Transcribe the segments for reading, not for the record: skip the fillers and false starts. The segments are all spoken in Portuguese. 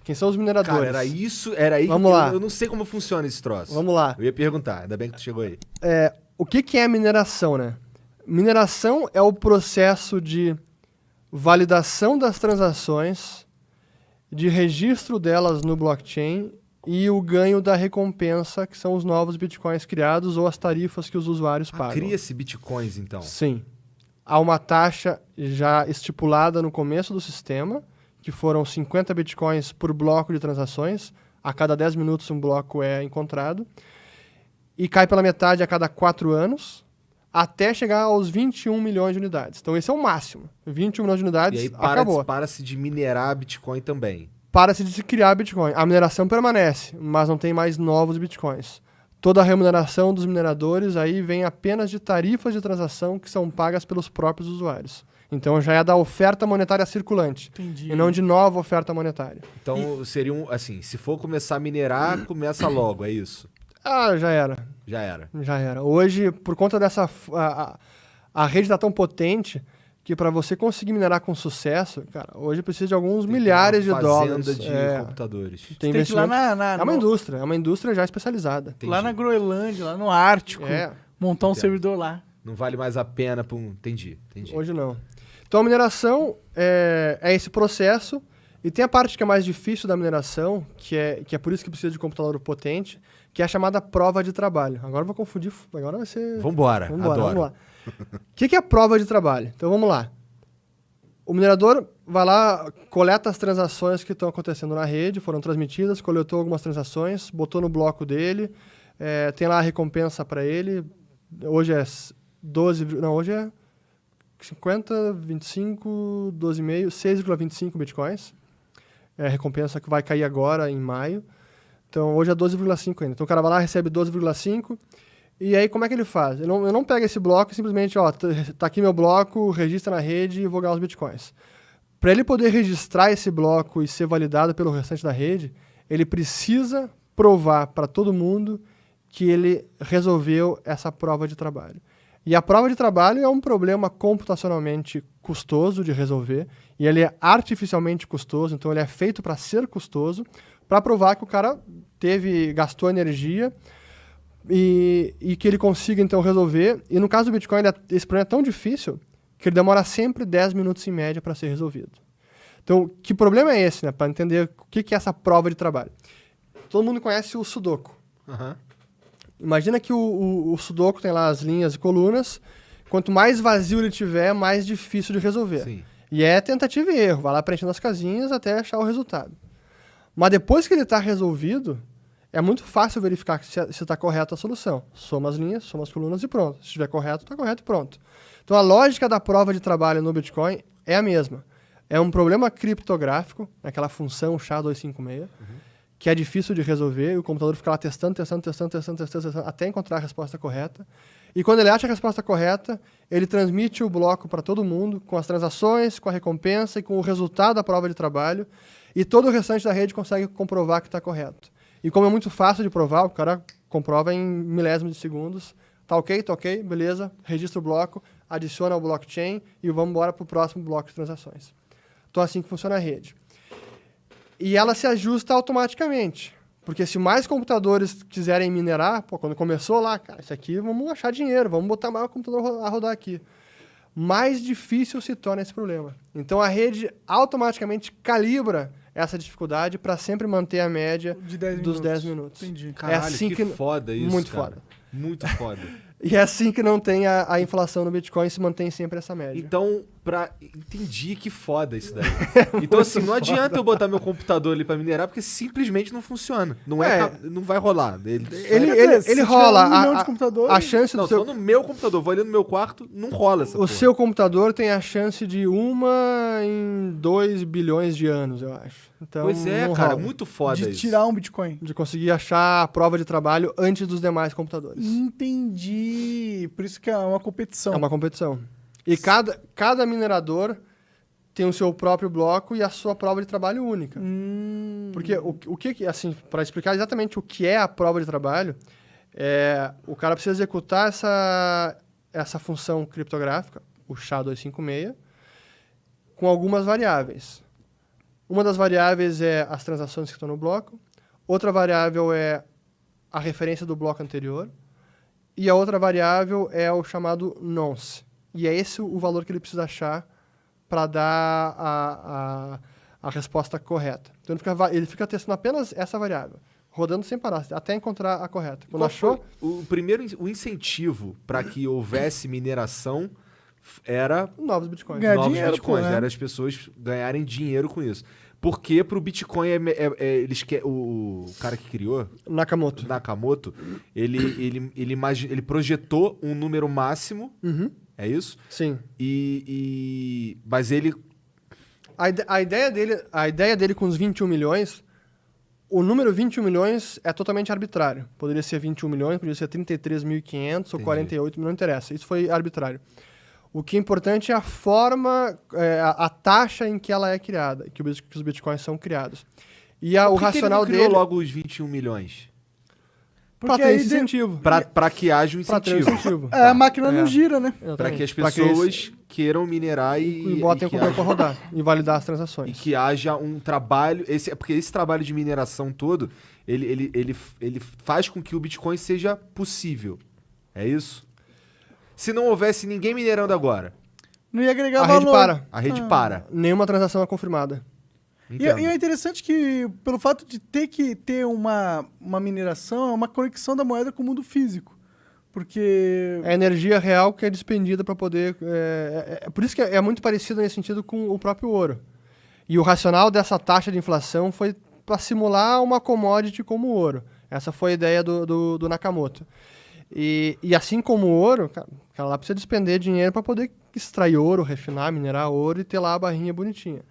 Quem são os mineradores? Cara, era isso, era aí Vamos lá. Eu não sei como funciona esse troço. Vamos lá. Eu ia perguntar, ainda bem que tu chegou aí. O que é mineração, né? Mineração é o processo de validação das transações, de registro delas no blockchain e o ganho da recompensa, que são os novos bitcoins criados ou as tarifas que os usuários pagam. Cria-se bitcoins, então. Sim. Há uma taxa já estipulada no começo do sistema, que foram 50 bitcoins por bloco de transações. A cada 10 minutos um bloco é encontrado. E cai pela metade a cada 4 anos, até chegar aos 21 milhões de unidades. Então esse é o máximo. 21 milhões de unidades, E aí acabou. para-se de minerar bitcoin também. Para-se de se criar bitcoin. A mineração permanece, mas não tem mais novos bitcoins. Toda a remuneração dos mineradores aí vem apenas de tarifas de transação que são pagas pelos próprios usuários. Então já é da oferta monetária circulante. Entendi. E não de nova oferta monetária. Então seria assim, se for começar a minerar, começa logo, é isso? Ah, já era. Já era. Já era. Hoje, por conta dessa... A rede está tão potente que para você conseguir minerar com sucesso, cara, hoje precisa de alguns milhares de dólares. Fazenda de computadores. Tem Tem que ir lá investimento. É uma indústria já especializada. Entendi. lá na Groenlândia, lá no Ártico, montar um Entendo. servidor lá. Não vale mais a pena para um... Entendi. Hoje não. Então a mineração é esse processo, e tem a parte que é mais difícil da mineração, que é por isso que precisa de computador potente, que é a chamada prova de trabalho. Agora eu vou confundir, agora vai ser... Vambora, Vamos adoro. lá. O que é a prova de trabalho? Então vamos lá. O minerador vai lá, coleta as transações que estão acontecendo na rede, foram transmitidas, coletou algumas transações, botou no bloco dele, tem lá a recompensa para ele. Hoje é 12... Não, hoje é 50, 25, 12,5, 6,25 bitcoins. É a recompensa que vai cair agora, em maio. Então, hoje é 12,5 ainda. Então, o cara vai lá, recebe 12,5. E aí, como é que ele faz? Eu não pego esse bloco e simplesmente, tá aqui meu bloco, registra na rede e vou ganhar os bitcoins. Para ele poder registrar esse bloco e ser validado pelo restante da rede, ele precisa provar para todo mundo que ele resolveu essa prova de trabalho. E a prova de trabalho é um problema computacionalmente custoso de resolver, e ele é artificialmente custoso, então ele é feito para ser custoso, para provar que o cara gastou energia e que ele consiga então resolver. E no caso do Bitcoin, esse problema é tão difícil que ele demora sempre 10 minutos em média para ser resolvido. Então, que problema é esse, né? Para entender o que é essa prova de trabalho. Todo mundo conhece o Sudoku. Uhum. Imagina que o Sudoku tem lá as linhas e colunas. Quanto mais vazio ele tiver, mais difícil de resolver. Sim. E é tentativa e erro. Vai lá preenchendo as casinhas até achar o resultado. Mas depois que ele está resolvido, é muito fácil verificar se está correta a solução. Soma as linhas, soma as colunas e pronto. Se estiver correto, está correto e pronto. Então a lógica da prova de trabalho no Bitcoin é a mesma. É um problema criptográfico, aquela função SHA-256, que é difícil de resolver, e o computador fica lá testando, até encontrar a resposta correta. E quando ele acha a resposta correta, ele transmite o bloco para todo mundo, com as transações, com a recompensa e com o resultado da prova de trabalho, e todo o restante da rede consegue comprovar que está correto. E como é muito fácil de provar, o cara comprova em milésimos de segundos, tá ok, beleza, registra o bloco, adiciona ao blockchain e vamos embora para o próximo bloco de transações. Então assim que funciona a rede. E ela se ajusta automaticamente. Porque se mais computadores quiserem minerar, quando começou lá, cara, isso aqui vamos achar dinheiro, vamos botar mais computador a rodar aqui. Mais difícil se torna esse problema. Então a rede automaticamente calibra essa dificuldade para sempre manter a média dos 10 minutos. Entendi. Caralho, assim que foda isso, muito cara. foda. Muito foda. E é assim que não tem a inflação no Bitcoin, se mantém sempre essa média. Então, entendi que foda isso daí. Então, assim, não adianta eu botar meu computador ali pra minerar, porque simplesmente não funciona. Não vai rolar. Ele rola. milhão de computadores. A chance Não, do seu... só no meu computador. Vou ali no meu quarto, não rola essa O porra. seu computador tem a chance de 1 em 2 bilhões de anos, eu acho. Então, Pois é, não cara, rola muito foda de isso. tirar um Bitcoin. de conseguir achar a prova de trabalho antes dos demais computadores. Entendi. Por isso que é uma competição. É uma competição. E cada minerador tem o seu próprio bloco e a sua prova de trabalho única. Porque o que, assim, para explicar exatamente o que é a prova de trabalho, o cara precisa executar essa função criptográfica, o SHA-256, com algumas variáveis. Uma das variáveis é as transações que estão no bloco, outra variável é a referência do bloco anterior, e a outra variável é o chamado nonce. E é esse o valor que ele precisa achar para dar a resposta correta. Então ele fica testando apenas essa variável, rodando sem parar, até encontrar a correta. Quando achou... O incentivo para que houvesse mineração era novos bitcoins. Ganhar novos dinheiro, bitcoins, pô, né? era as pessoas ganharem dinheiro com isso. Porque pro Bitcoin, o cara que criou, Nakamoto. ele projetou um número máximo, é isso? Sim. Mas ele... A ideia dele com os 21 milhões, o número 21 milhões é totalmente arbitrário. Poderia ser 21 milhões, poderia ser 33.500 ou 48, não interessa. Isso foi arbitrário. O que é importante é a forma, a taxa em que ela é criada, que os bitcoins são criados. E o racional ele não criou dele... logo os 21 milhões? Para ter esse incentivo. Para que haja um Pra ter um incentivo. incentivo. A máquina não gira, né? Para que as Pra pessoas queiram minerar e botem o computador para rodar e validar as transações. E que haja um trabalho... Porque esse trabalho de mineração todo, ele faz com que o Bitcoin seja possível. É isso? Se não houvesse ninguém minerando agora, Não ia agregar A valor. rede para. a rede para. Nenhuma transação é confirmada. E Entendo. é interessante que, pelo fato de ter que ter uma mineração, é uma conexão da moeda com o mundo físico. Porque... É a energia real que é despendida para poder... por isso que é muito parecido nesse sentido com o próprio ouro. E o racional dessa taxa de inflação foi para simular uma commodity como o ouro. Essa foi a ideia do Nakamoto. E assim como o ouro, cara lá precisa despender dinheiro para poder extrair ouro, refinar, minerar ouro e ter lá a barrinha bonitinha.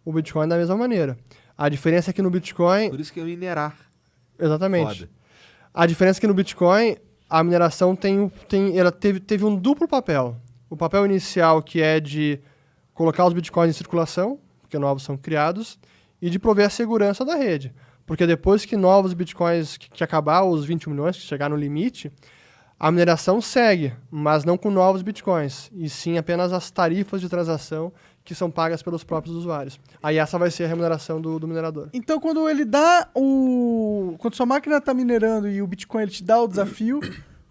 O Bitcoin é da mesma maneira. A diferença é que no Bitcoin... Por isso que é minerar. Exatamente. Foda. A diferença é que no Bitcoin, a mineração ela teve um duplo papel. O papel inicial, que é de colocar os Bitcoins em circulação, porque novos são criados, e de prover a segurança da rede. Porque depois que novos Bitcoins, que acabar os 21 milhões, que chegar no limite, a mineração segue, mas não com novos Bitcoins, e sim apenas as tarifas de transação que são pagas pelos próprios usuários. Aí essa vai ser a remuneração do minerador. Então, quando ele dá quando sua máquina está minerando e o Bitcoin ele te dá o desafio,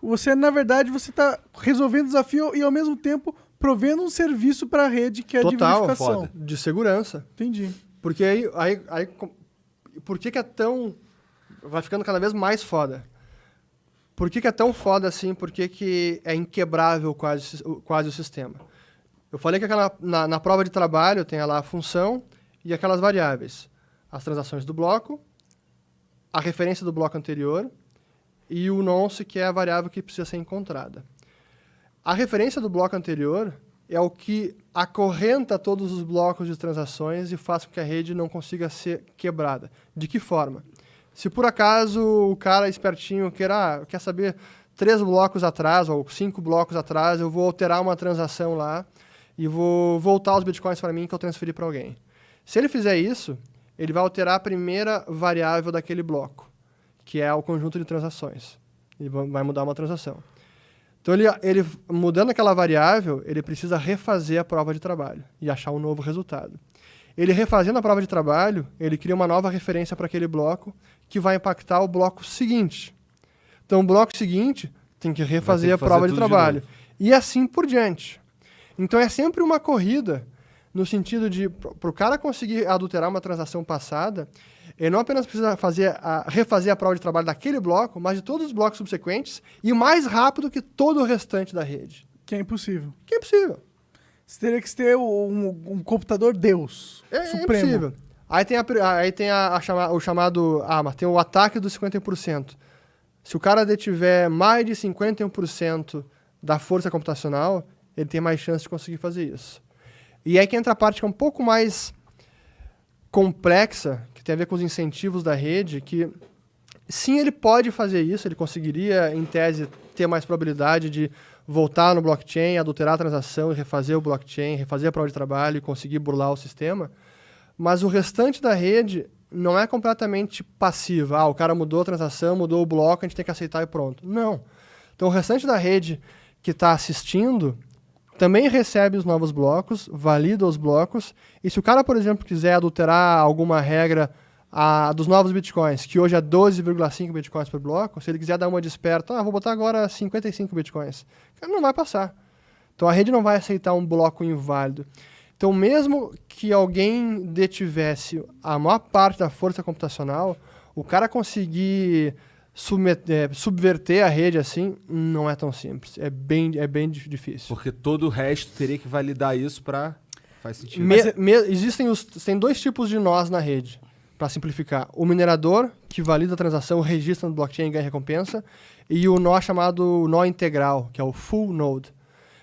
você, na verdade, você está resolvendo o desafio e, ao mesmo tempo, provendo um serviço para a rede que é de verificação. foda. De segurança. Entendi. Porque aí por que é tão... Vai ficando cada vez mais foda. Por que é tão foda assim? Por que é inquebrável quase o sistema? Eu falei que na prova de trabalho tem lá a função e aquelas variáveis. As transações do bloco, a referência do bloco anterior e o nonce, que é a variável que precisa ser encontrada. A referência do bloco anterior é o que acorrenta todos os blocos de transações e faz com que a rede não consiga ser quebrada. De que forma? Se por acaso o cara espertinho quer saber 3 blocos atrás ou 5 blocos atrás, eu vou alterar uma transação lá e vou voltar os bitcoins para mim que eu transferi para alguém. Se ele fizer isso, ele vai alterar a primeira variável daquele bloco, que é o conjunto de transações. Ele vai mudar uma transação. Então, ele mudando aquela variável, ele precisa refazer a prova de trabalho e achar um novo resultado. Ele refazendo a prova de trabalho, ele cria uma nova referência para aquele bloco que vai impactar o bloco seguinte. Então, o bloco seguinte tem que refazer a prova de trabalho. E assim por diante. Então, é sempre uma corrida no sentido de, para o cara conseguir adulterar uma transação passada, ele não apenas precisa refazer a prova de trabalho daquele bloco, mas de todos os blocos subsequentes e mais rápido que todo o restante da rede. Que é impossível. Que é impossível. Você teria que ter um computador Deus, supremo. É impossível. Aí tem o chamado... mas tem o ataque dos 51%. Se o cara detiver mais de 51% da força computacional, ele tem mais chance de conseguir fazer isso. E aí que entra a parte que é um pouco mais complexa, que tem a ver com os incentivos da rede, que sim, ele pode fazer isso, ele conseguiria, em tese, ter mais probabilidade de voltar no blockchain, adulterar a transação e refazer o blockchain, refazer a prova de trabalho e conseguir burlar o sistema, mas o restante da rede não é completamente passiva. O cara mudou a transação, mudou o bloco, a gente tem que aceitar e pronto. Não. Então, o restante da rede que está assistindo também recebe os novos blocos, valida os blocos, e se o cara, por exemplo, quiser adulterar alguma regra dos novos bitcoins, que hoje é 12,5 bitcoins por bloco, se ele quiser dar uma desperta, vou botar agora 55 bitcoins, cara, não vai passar. Então a rede não vai aceitar um bloco inválido. Então mesmo que alguém detivesse a maior parte da força computacional, o cara conseguir subverter a rede assim, não é tão simples. É bem difícil. Porque todo o resto teria que validar isso pra... Faz sentido. Tem dois tipos de nós na rede, para simplificar. O minerador, que valida a transação, registra no blockchain e ganha recompensa, e o nó chamado nó integral, que é o full node,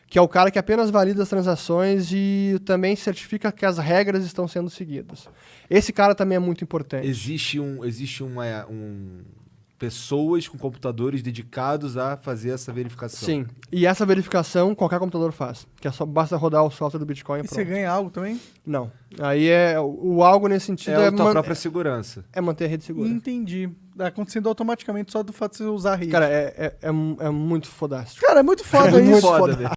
que é o cara que apenas valida as transações e também certifica que as regras estão sendo seguidas. Esse cara também é muito importante. Existe pessoas com computadores dedicados a fazer essa verificação. Sim, e essa verificação qualquer computador faz, que basta rodar o software do Bitcoin e E pronto. você ganha algo também? Não, aí o algo nesse sentido É a tua própria segurança. é manter a rede segura. Entendi. Tá acontecendo automaticamente só do fato de você usar a rede. Cara, é muito fodástico. Cara, é muito foda É isso. muito Foda, foda. velho.